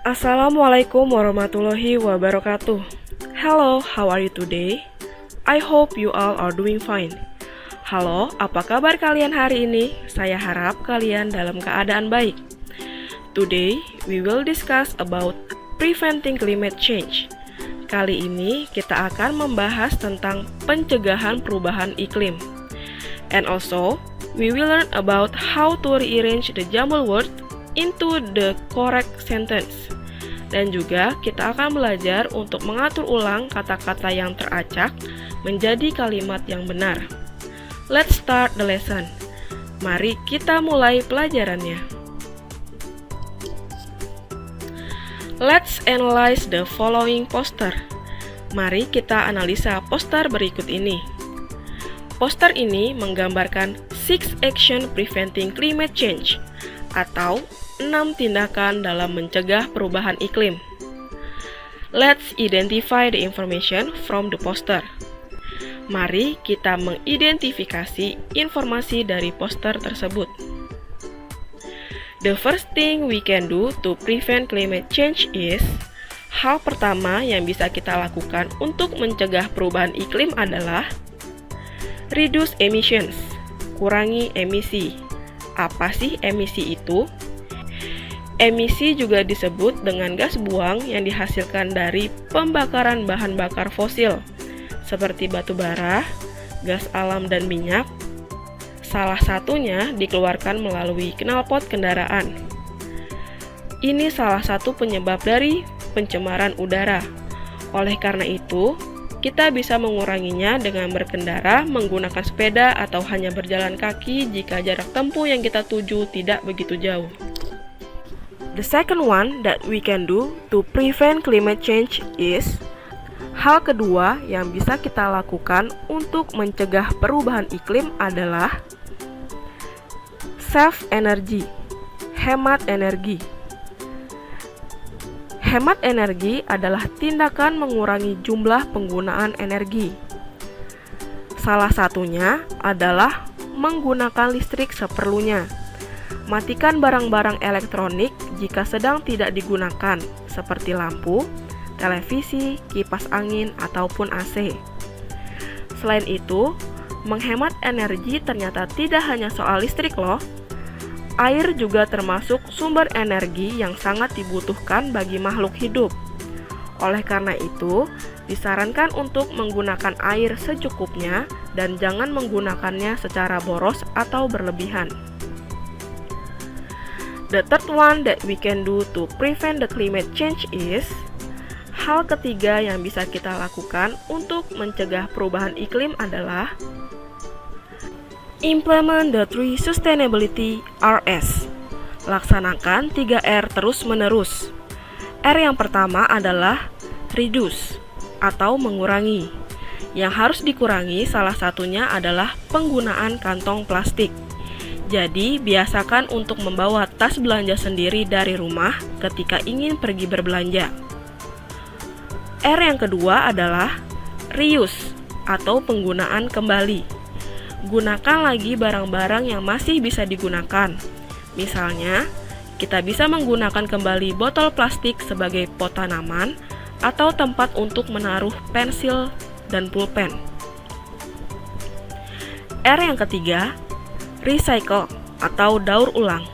Assalamualaikum warahmatullahi wabarakatuh. Hello, how are you today? I hope you all are doing fine. Halo, apa kabar kalian hari ini? Saya harap kalian dalam keadaan baik. Today, we will discuss about preventing climate change. Kali ini kita akan membahas tentang pencegahan perubahan iklim. And also, we will learn about how to rearrange the jumbled word into the correct sentence. Dan juga kita akan belajar untuk mengatur ulang kata-kata yang teracak menjadi kalimat yang benar. Let's start the lesson. Mari kita mulai pelajarannya. Let's analyze the following poster. Mari kita analisa poster berikut ini. Poster ini menggambarkan 6 action preventing climate change atau 6 tindakan dalam mencegah perubahan iklim. Let's identify the information from the poster. Mari kita mengidentifikasi informasi dari poster tersebut. The first thing we can do to prevent climate change is, hal pertama yang bisa kita lakukan untuk mencegah perubahan iklim adalah reduce emissions, kurangi emisi. Apa sih emisi itu? Emisi juga disebut dengan gas buang yang dihasilkan dari pembakaran bahan bakar fosil, seperti batu bara, gas alam, dan minyak. Salah satunya dikeluarkan melalui knalpot kendaraan. Ini salah satu penyebab dari pencemaran udara. Oleh karena itu, kita bisa menguranginya dengan berkendara, menggunakan sepeda, atau hanya berjalan kaki jika jarak tempuh yang kita tuju tidak begitu jauh. The second one that we can do to prevent climate change is, hal kedua yang bisa kita lakukan untuk mencegah perubahan iklim adalah save energy, hemat energi. Hemat energi adalah tindakan mengurangi jumlah penggunaan energi. Salah satunya adalah menggunakan listrik seperlunya. Matikan barang-barang elektronik jika sedang tidak digunakan, seperti lampu, televisi, kipas angin, ataupun AC. Selain itu, menghemat energi ternyata tidak hanya soal listrik loh. Air juga termasuk sumber energi yang sangat dibutuhkan bagi makhluk hidup. Oleh karena itu, disarankan untuk menggunakan air secukupnya dan jangan menggunakannya secara boros atau berlebihan. The third one that we can do to prevent the climate change is, hal ketiga yang bisa kita lakukan untuk mencegah perubahan iklim adalah implement the 3 sustainability RS. Laksanakan 3R terus-menerus. R yang pertama adalah reduce atau mengurangi. Yang harus dikurangi salah satunya adalah penggunaan kantong plastik. Jadi, biasakan untuk membawa tas belanja sendiri dari rumah ketika ingin pergi berbelanja. R yang kedua adalah reuse atau penggunaan kembali. Gunakan lagi barang-barang yang masih bisa digunakan. Misalnya, kita bisa menggunakan kembali botol plastik sebagai pot tanaman atau tempat untuk menaruh pensil dan pulpen. R yang ketiga, recycle atau daur ulang.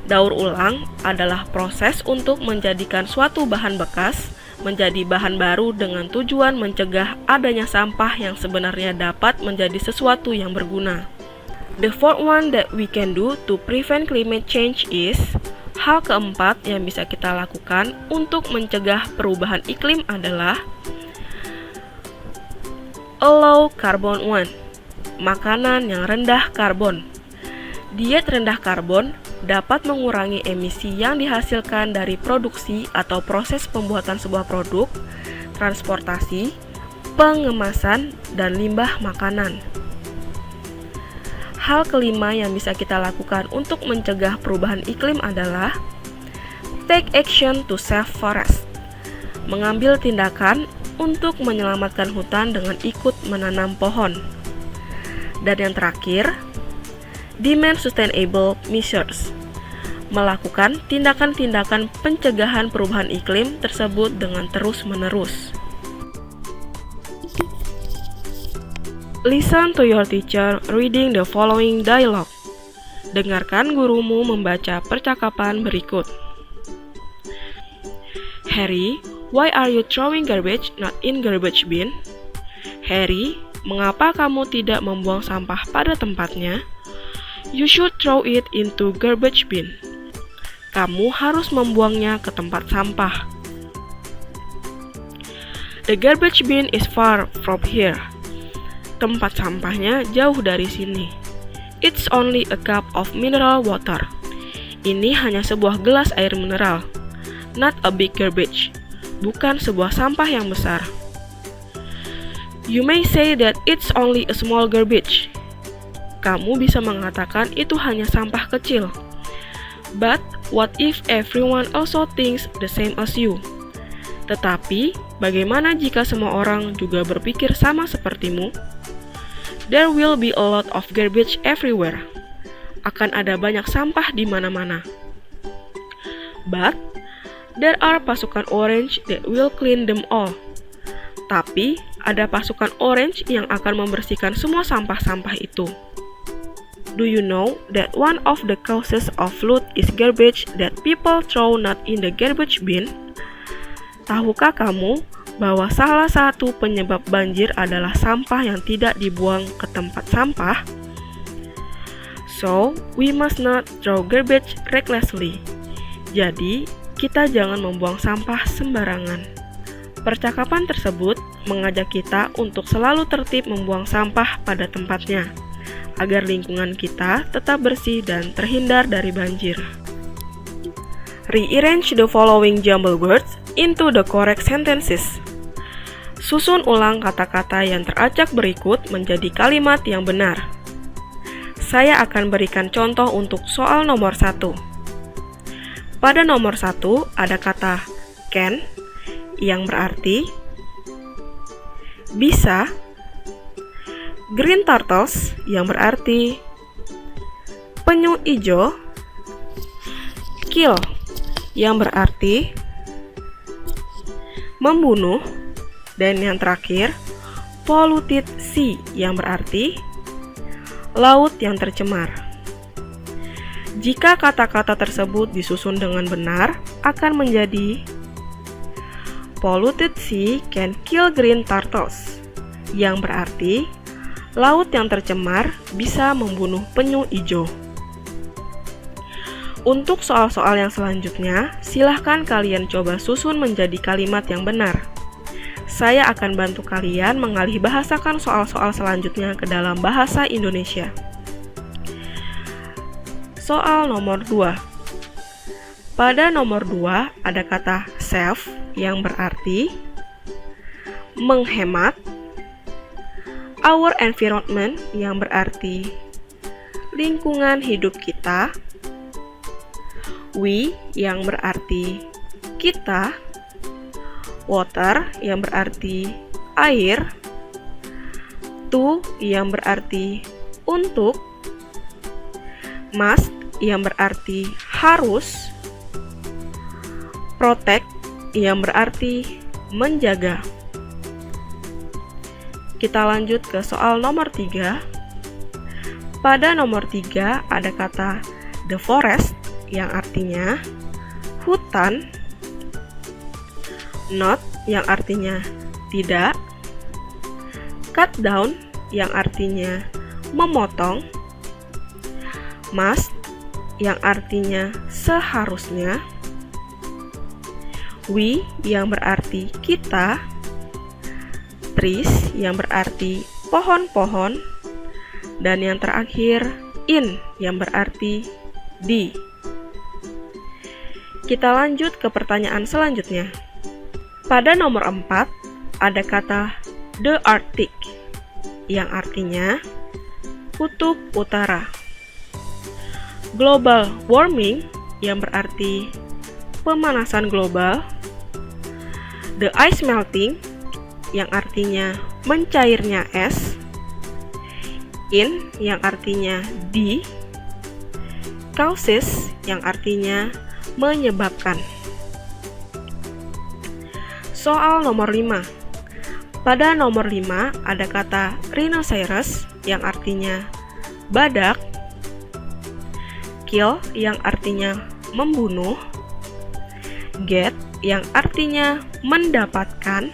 Daur ulang adalah proses untuk menjadikan suatu bahan bekas menjadi bahan baru dengan tujuan mencegah adanya sampah yang sebenarnya dapat menjadi sesuatu yang berguna. The fourth one that we can do to prevent climate change is, hal keempat yang bisa kita lakukan untuk mencegah perubahan iklim adalah low carbon one, makanan yang rendah karbon. Diet rendah karbon dapat mengurangi emisi yang dihasilkan dari produksi atau proses pembuatan sebuah produk, transportasi, pengemasan, dan limbah makanan. Hal kelima yang bisa kita lakukan untuk mencegah perubahan iklim adalah take action to save forest, mengambil tindakan untuk menyelamatkan hutan dengan ikut menanam pohon. Dan yang terakhir, demand sustainable measures, melakukan tindakan-tindakan pencegahan perubahan iklim tersebut dengan terus-menerus. Listen to your teacher reading the following dialogue. Dengarkan gurumu membaca percakapan berikut. Harry, why are you throwing garbage not in garbage bin? Harry, mengapa kamu tidak membuang sampah pada tempatnya? You should throw it into garbage bin. Kamu harus membuangnya ke tempat sampah. The garbage bin is far from here. Tempat sampahnya jauh dari sini. It's only a cup of mineral water. Ini hanya sebuah gelas air mineral. Not a big garbage. Bukan sebuah sampah yang besar. You may say that it's only a small garbage. Kamu bisa mengatakan itu hanya sampah kecil. But what if everyone also thinks the same as you? Tetapi, bagaimana jika semua orang juga berpikir sama sepertimu? There will be a lot of garbage everywhere. Akan ada banyak sampah di mana-mana. But, there are pasukan orange that will clean them all. Tapi, ada pasukan orange yang akan membersihkan semua sampah-sampah itu. Do you know that one of the causes of flood is garbage that people throw not in the garbage bin? Tahukah kamu bahwa salah satu penyebab banjir adalah sampah yang tidak dibuang ke tempat sampah? So, we must not throw garbage recklessly. Jadi, kita jangan membuang sampah sembarangan. Percakapan tersebut mengajak kita untuk selalu tertib membuang sampah pada tempatnya, agar lingkungan kita tetap bersih dan terhindar dari banjir. Rearrange the following jumbled words into the correct sentences. Susun ulang kata-kata yang teracak berikut menjadi kalimat yang benar. Saya akan berikan contoh untuk soal nomor 1. Pada nomor 1 ada kata can yang berarti bisa, green turtles yang berarti penyu ijo, kill yang berarti membunuh, dan yang terakhir polluted sea yang berarti laut yang tercemar. Jika kata-kata tersebut disusun dengan benar, akan menjadi polluted sea can kill green turtles, yang berarti laut yang tercemar bisa membunuh penyu ijo. Untuk soal-soal yang selanjutnya, silahkan kalian coba susun menjadi kalimat yang benar. Saya akan bantu kalian mengalih bahasakan soal-soal selanjutnya ke dalam bahasa Indonesia. Soal nomor 2. Pada nomor 2 ada kata save yang berarti menghemat, our environment yang berarti lingkungan hidup kita, we yang berarti kita, water yang berarti air, to yang berarti untuk, must yang berarti harus, protect yang berarti menjaga. Kita lanjut ke soal nomor 3. Pada nomor 3 ada kata the forest yang artinya hutan, not yang artinya tidak, cut down yang artinya memotong, must yang artinya seharusnya, we yang berarti kita, trees yang berarti pohon-pohon, dan yang terakhir in yang berarti di. Kita lanjut ke pertanyaan selanjutnya. Pada nomor 4 ada kata the Arctic yang artinya kutub utara, global warming yang berarti pemanasan global, the ice melting yang artinya mencairnya es, in yang artinya di, Causes yang artinya menyebabkan. Soal nomor 5. Pada nomor 5 ada kata rhinoceros yang artinya badak, kill yang artinya membunuh, get yang artinya mendapatkan,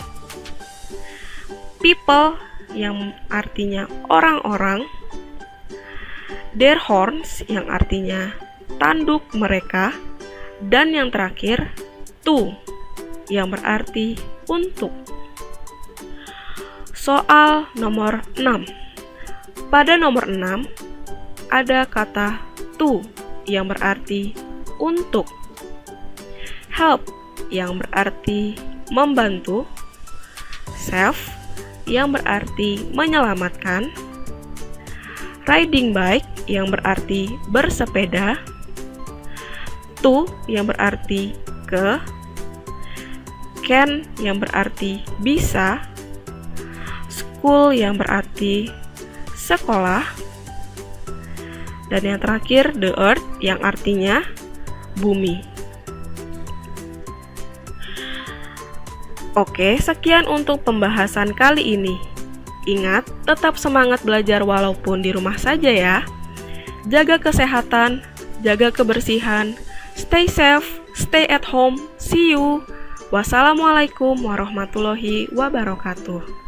people yang artinya orang-orang, their horns yang artinya tanduk mereka, dan yang terakhir to yang berarti untuk. Soal nomor 6. Pada nomor 6 ada kata to yang berarti untuk, help yang berarti membantu, save yang berarti menyelamatkan, riding bike yang berarti bersepeda, to yang berarti ke, can yang berarti bisa, school yang berarti sekolah, dan yang terakhir the earth yang artinya bumi. Oke, sekian untuk pembahasan kali ini. Ingat, tetap semangat belajar walaupun di rumah saja ya. Jaga kesehatan, jaga kebersihan, stay safe, stay at home, see you. Wassalamualaikum warahmatullahi wabarakatuh.